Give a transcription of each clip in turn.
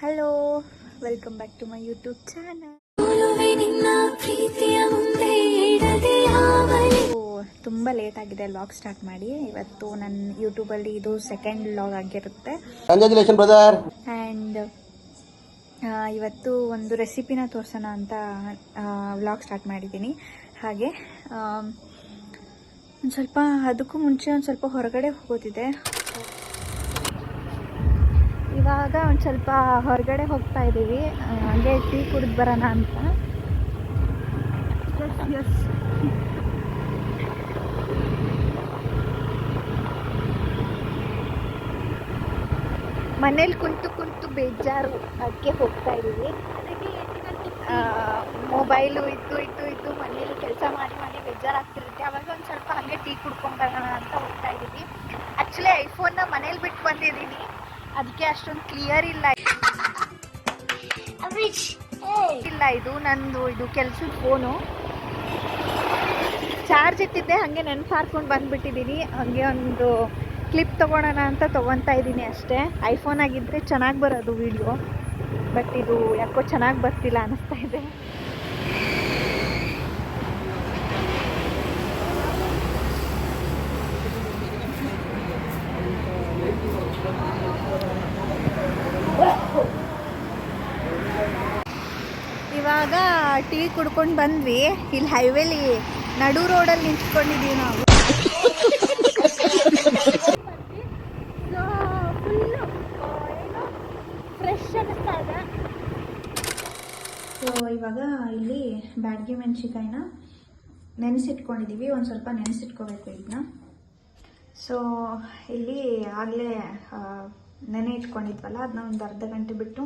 Hello, welcome back to my YouTube channel. ತುಂಬ late ಆಗಿದೆ vlog start ಮಾಡಿ. ಇವತ್ತು ನನ್ನ ಯೂಟ್ಯೂಬಲ್ಲಿ ಇದು ಸೆಕೆಂಡ್ ವ್ಲಾಗ್ ಆಗಿರುತ್ತೆ. Congratulation brother. ಆ್ಯಂಡ್ ಇವತ್ತು ಒಂದು ರೆಸಿಪಿನ ತೋರಿಸೋಣ ಅಂತ ವ್ಲಾಗ್ ಸ್ಟಾರ್ಟ್ ಮಾಡಿದ್ದೀನಿ. ಹಾಗೆ ಒಂದು ಸ್ವಲ್ಪ ಅದಕ್ಕೂ ಮುಂಚೆ ಒಂದು ಸ್ವಲ್ಪ ಹೊರಗಡೆ ಹೋಗೋದಿದೆ. ಇವಾಗ ಒಂದು ಸ್ವಲ್ಪ ಹೊರಗಡೆ ಹೋಗ್ತಾ ಇದ್ದೀವಿ, ಹಾಗೆ ಟೀ ಕುಡಿದು ಬರೋಣ ಅಂತ. ಎಸ್ ಮನೇಲಿ ಕುಂತು ಬೇಜಾರು, ಅದಕ್ಕೆ ಹೋಗ್ತಾ ಇದ್ದೀವಿ. ಮೊಬೈಲು ಇದ್ದು ಮನೇಲಿ ಕೆಲಸ ಮಾಡಿ ಬೇಜಾರಾಗ್ತಿರುತ್ತೆ. ಅವಾಗ ಒಂದು ಸ್ವಲ್ಪ ಹಾಗೆ ಟೀ ಕುಡ್ಕೊಂಡು ಬರೋಣ ಅಂತ ಹೋಗ್ತಾ ಇದ್ದೀವಿ. ಆ್ಯಕ್ಚುಲಿ ಐಫೋನ್ನ ಮನೇಲಿ ಬಿಟ್ಟು ಬಂದಿದ್ದೀನಿ, ಅದಕ್ಕೆ ಅಷ್ಟೊಂದು ಕ್ಲಿಯರ್ ಇಲ್ಲ. ಇದು ನಂದು ಇದು ಕೆಲಸದ ಫೋನು, ಚಾರ್ಜ್ ಇಟ್ಟಿದ್ದೆ, ಹಾಗೆ ನೆನಪು ಹಾರ್ಕೊಂಡು ಬಂದುಬಿಟ್ಟಿದ್ದೀನಿ. ಹಾಗೆ ಒಂದು ಕ್ಲಿಪ್ ತೊಗೊಳೋಣ ಅಂತ ತೊಗೊತಾ ಇದ್ದೀನಿ ಅಷ್ಟೇ. ಐಫೋನ್ ಆಗಿದ್ದರೆ ಚೆನ್ನಾಗಿ ಬರೋದು ವಿಡಿಯೋ, ಬಟ್ ಇದು ಯಾಕೋ ಚೆನ್ನಾಗಿ ಬರ್ತಿಲ್ಲ ಅನ್ನಿಸ್ತಾ ಇದೆ. ಇವಾಗ ಟೀ ಕುಡ್ಕೊಂಡು ಬಂದ್ವಿ. ಇಲ್ಲಿ ಹೈವೇಲಿ ನಡು ರೋಡಲ್ಲಿ ನಿಂತ್ಕೊಂಡಿದ್ದೀವಿ ನಾವು. ಫ್ರೆಶ್ ಅನ್ನಿಸ್ತಾ ಇದೆ. ಸೊ ಇವಾಗ ಇಲ್ಲಿ ಬ್ಯಾಡಗಿ ಮೆಣಸಿಕಾಯಿನ ನೆನೆಸಿಟ್ಕೊಂಡಿದ್ದೀವಿ. ಒಂದು ಸ್ವಲ್ಪ ನೆನೆಸಿಟ್ಕೋಬೇಕು ಇದನ್ನ. ಸೊ ಇಲ್ಲಿ ಆಗಲೇ ನೆನೆ ಇಟ್ಕೊಂಡಿದ್ವಲ್ಲ, ಅದನ್ನ ಒಂದು ಅರ್ಧ ಗಂಟೆ ಬಿಟ್ಟು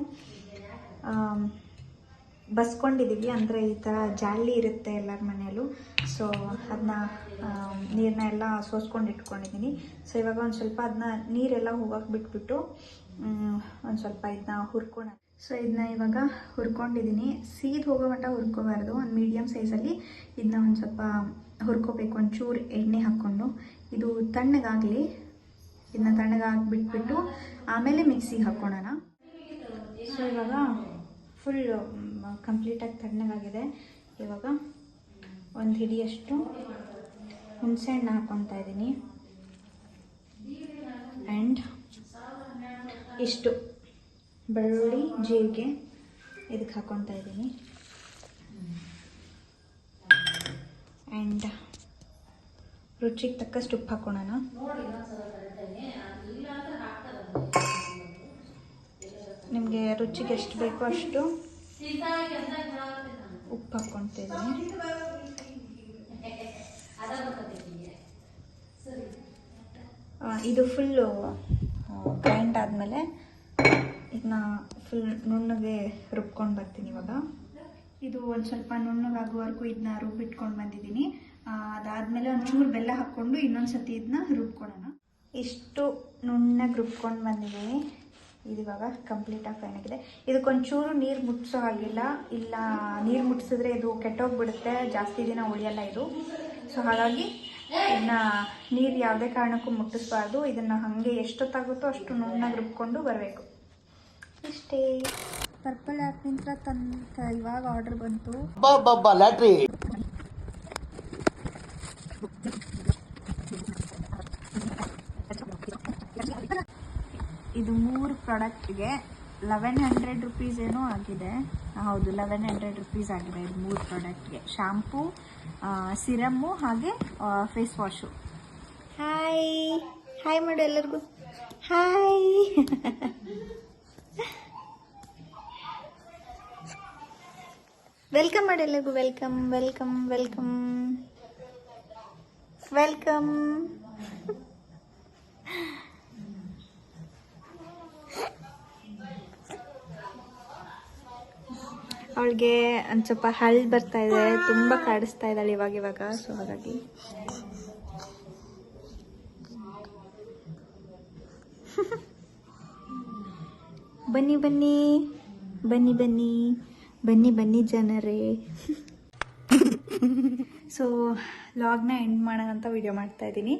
ಬಸ್ಕೊಂಡಿದ್ದೀವಿ. ಅಂದರೆ ಈ ಥರ ಜಾಲಿ ಇರುತ್ತೆ ಎಲ್ಲರ ಮನೆಯಲ್ಲೂ. ಸೊ ಅದನ್ನ ನೀರನ್ನ ಎಲ್ಲ ಸೋಸ್ಕೊಂಡು ಇಟ್ಕೊಂಡಿದ್ದೀನಿ. ಸೊ ಇವಾಗ ಒಂದು ಸ್ವಲ್ಪ ಅದನ್ನ ನೀರೆಲ್ಲ ಹೋಗಕ್ಕೆ ಬಿಟ್ಬಿಟ್ಟು ಒಂದು ಸ್ವಲ್ಪ ಇದನ್ನ ಹುರ್ಕೊಳ್ಳೋಣ. ಸೊ ಇದನ್ನ ಇವಾಗ ಹುರ್ಕೊಂಡಿದ್ದೀನಿ. ಸೀದ್ ಹೋಗೋ ಮಟ್ಟ ಹುರ್ಕೋಬಾರ್ದು, ಒಂದು ಮೀಡಿಯಮ್ ಸೈಜಲ್ಲಿ ಇದನ್ನ ಒಂದು ಸ್ವಲ್ಪ ಹುರ್ಕೋಬೇಕು. ಒಂಚೂರು ಎಣ್ಣೆ ಹಾಕ್ಕೊಂಡು ಇದು ತಣ್ಣಗಾಗಲಿ. ಇದನ್ನ ತಣ್ಣಗಾಗಿ ಬಿಟ್ಬಿಟ್ಟು ಆಮೇಲೆ ಮಿಕ್ಸಿಗೆ ಹಾಕ್ಕೊಳ್ಳೋಣ. ಸೊ ಇವಾಗ ಫುಲ್ ಕಂಪ್ಲೀಟಾಗಿ ತಣ್ಣಗಾಗಿದೆ. ಇವಾಗ ಒಂದು ಹಿಡಿಯಷ್ಟು ಹುಣಸೆಹಣ್ಣು ಹಾಕ್ಕೊತಾ ಇದ್ದೀನಿ. ಆ್ಯಂಡ್ ಇಷ್ಟು ಬೆಳ್ಳುಳ್ಳಿ ಜೀರಿಗೆ ಇದಕ್ಕೆ ಹಾಕ್ಕೊತಾ ಇದ್ದೀನಿ. ಆ್ಯಂಡ್ ರುಚಿಗೆ ತಕ್ಕಷ್ಟು ಉಪ್ಪು ಹಾಕ್ಕೊಳ್ಳೋಣ. ನಿಮಗೆ ರುಚಿಗೆ ಎಷ್ಟು ಬೇಕೋ ಅಷ್ಟು ಉಪ್ಪು ಹಾಕ್ಕೊತಿದ್ದೀನಿ. ಇದು ಫುಲ್ಲು ಗ್ರೈಂಡ್ ಆದಮೇಲೆ ಇದನ್ನ ಫುಲ್ ನುಣ್ಣಗೆ ರುಬ್ಕೊಂಡು ಬರ್ತೀನಿ. ಇವಾಗ ಇದು ಒಂದು ಸ್ವಲ್ಪ ನುಣ್ಣಗಾಗುವವರೆಗೂ ಇದನ್ನ ರುಬ್ಬಿಟ್ಕೊಂಡು ಬಂದಿದ್ದೀನಿ. ಅದಾದಮೇಲೆ ಒಂಚೂರು ಬೆಲ್ಲ ಹಾಕ್ಕೊಂಡು ಇನ್ನೊಂದು ಸತಿ ಇದನ್ನ ರುಬ್ಕೊಳ್ಳೋಣ. ಇಷ್ಟು ನುಣ್ಣಗೆ ರುಬ್ಕೊಂಡು ಬಂದಿದ್ದೀನಿ. ಇದು ಇವಾಗ ಕಂಪ್ಲೀಟಾಗಿ ಫೈನ್ ಆಗಿದೆ. ಇದಕ್ಕೊಂಚೂರು ನೀರು ಮುಟ್ಟಿಸೋ ಹಾಗಿಲ್ಲ, ಇಲ್ಲ ನೀರು ಮುಟ್ಟಿಸಿದ್ರೆ ಇದು ಕೆಟ್ಟೋಗ್ಬಿಡುತ್ತೆ, ಜಾಸ್ತಿ ದಿನ ಉಳಿಯಲ್ಲ ಇದು. ಸೊ ಹಾಗಾಗಿ ಇದನ್ನ ನೀರು ಯಾವುದೇ ಕಾರಣಕ್ಕೂ ಮುಟ್ಟಿಸ್ಬಾರ್ದು. ಇದನ್ನು ಹಾಗೆ ಎಷ್ಟೊತ್ತಾಗುತ್ತೋ ಅಷ್ಟು ನುಣ್ಣಗೆ ರುಬ್ಕೊಂಡು ಬರಬೇಕು. ಇಷ್ಟೇ. ಪರ್ಪಲ್ ಆ್ಯಪ್ನಿಂದ ಇವಾಗ ಆರ್ಡರ್ ಬಂತು. ಲ್ಯಾಟ್ರಿ. ಇದು 3 ಪ್ರಾಡಕ್ಟ್ಗೆ 1100 ರುಪೀಸ್ ಏನೋ ಆಗಿದೆ. ಹೌದು, 1100 ರುಪೀಸ್ ಆಗಿದೆ ಇದು 3 ಪ್ರಾಡಕ್ಟ್ಗೆ. ಶಾಂಪೂ, ಸಿರಮ್ಮು ಹಾಗೆ ಫೇಸ್ ವಾಶು. ಹಾಯ್ ಮಾಡು ಎಲ್ಲರಿಗೂ. ಹಾಯ್. ವೆಲ್ಕಮ್ ಮಾಡಿ ಎಲ್ಲರಿಗೂ. ವೆಲ್ಕಮ್. ಅವಳಿಗೆ ಒಂದು ಸ್ವಲ್ಪ ಹಳ್ಳು ಬರ್ತಾ ಇದೆ, ತುಂಬ ಕಾಡಿಸ್ತಾ ಇದ್ದಾಳೆ ಇವಾಗ. ಸೊ ಹಾಗಾಗಿ ಬನ್ನಿ ಜನರೇ. ಸೊ ಲಾಗ್ನ ಎಂಡ್ ಮಾಡೋಣ ಅಂತ ವಿಡಿಯೋ ಮಾಡ್ತಾಯಿದ್ದೀನಿ.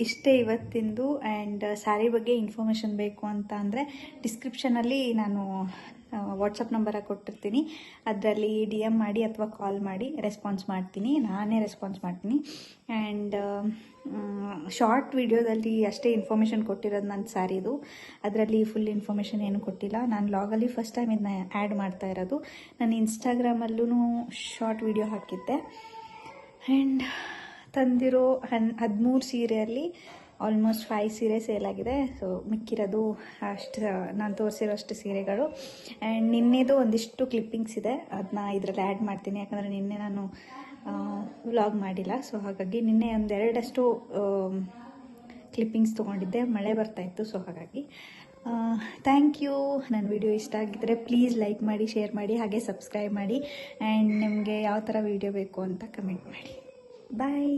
ಇಷ್ಟೇ ಇವತ್ತಿಂದು. ಆ್ಯಂಡ್ ಸ್ಯಾರಿ ಬಗ್ಗೆ ಇನ್ಫಾರ್ಮೇಷನ್ ಬೇಕು ಅಂತ ಅಂದರೆ ಡಿಸ್ಕ್ರಿಪ್ಷನಲ್ಲಿ ನಾನು ವಾಟ್ಸಪ್ ನಂಬರ ಕೊಟ್ಟಿರ್ತೀನಿ. ಅದರಲ್ಲಿ DM ಮಾಡಿ ಅಥವಾ ಕಾಲ್ ಮಾಡಿ ರೆಸ್ಪಾನ್ಸ್ ಮಾಡ್ತೀನಿ. ನಾನೇ ರೆಸ್ಪಾನ್ಸ್ ಮಾಡ್ತೀನಿ. ಆ್ಯಂಡ್ ಶಾರ್ಟ್ ವಿಡಿಯೋದಲ್ಲಿ ಅಷ್ಟೇ ಇನ್ಫಾರ್ಮೇಷನ್ ಕೊಟ್ಟಿರೋದು ನನ್ನ ಸ್ಯಾರಿದು. ಅದರಲ್ಲಿ ಫುಲ್ ಇನ್ಫಾರ್ಮೇಷನ್ ಏನು ಕೊಟ್ಟಿಲ್ಲ. ನಾನು ಲಾಗಲ್ಲಿ ಫಸ್ಟ್ ಟೈಮ್ ಇದನ್ನ ಆ್ಯಡ್ ಮಾಡ್ತಾ ಇರೋದು. ನಾನು ಇನ್ಸ್ಟಾಗ್ರಾಮಲ್ಲೂ ಶಾರ್ಟ್ ವಿಡಿಯೋ ಹಾಕಿದ್ದೆ. ಆ್ಯಂಡ್ ತಂದಿರೋ 13 ಸೀರೆಯಲ್ಲಿ ಆಲ್ಮೋಸ್ಟ್ 5 ಸೀರೆ ಸೇಲ್ ಆಗಿದೆ. ಸೊ ಮಿಕ್ಕಿರೋದು ಅಷ್ಟು ನಾನು ತೋರಿಸಿರೋ ಅಷ್ಟು ಸೀರೆಗಳು. ಆ್ಯಂಡ್ ನಿನ್ನೆದು ಒಂದಿಷ್ಟು ಕ್ಲಿಪ್ಪಿಂಗ್ಸ್ ಇದೆ, ಅದನ್ನ ಇದರಲ್ಲಿ ಆ್ಯಡ್ ಮಾಡ್ತೀನಿ. ಯಾಕಂದರೆ ನಿನ್ನೆ ನಾನು ವ್ಲಾಗ್ ಮಾಡಿಲ್ಲ. ಸೊ ಹಾಗಾಗಿ ನಿನ್ನೆ ಒಂದೆರಡಷ್ಟು ಕ್ಲಿಪ್ಪಿಂಗ್ಸ್ ತೊಗೊಂಡಿದ್ದೆ, ಮಳೆ ಬರ್ತಾಯಿತ್ತು. ಸೊ ಹಾಗಾಗಿ ಥ್ಯಾಂಕ್ ಯು. ನನ್ನ ವಿಡಿಯೋ ಇಷ್ಟ ಆಗಿದ್ದರೆ ಪ್ಲೀಸ್ ಲೈಕ್ ಮಾಡಿ, ಶೇರ್ ಮಾಡಿ, ಹಾಗೆ ಸಬ್ಸ್ಕ್ರೈಬ್ ಮಾಡಿ. ಆ್ಯಂಡ್ ನಿಮಗೆ ಯಾವ ಥರ ವಿಡಿಯೋ ಬೇಕು ಅಂತ ಕಮೆಂಟ್ ಮಾಡಿ. ಬಾಯ್.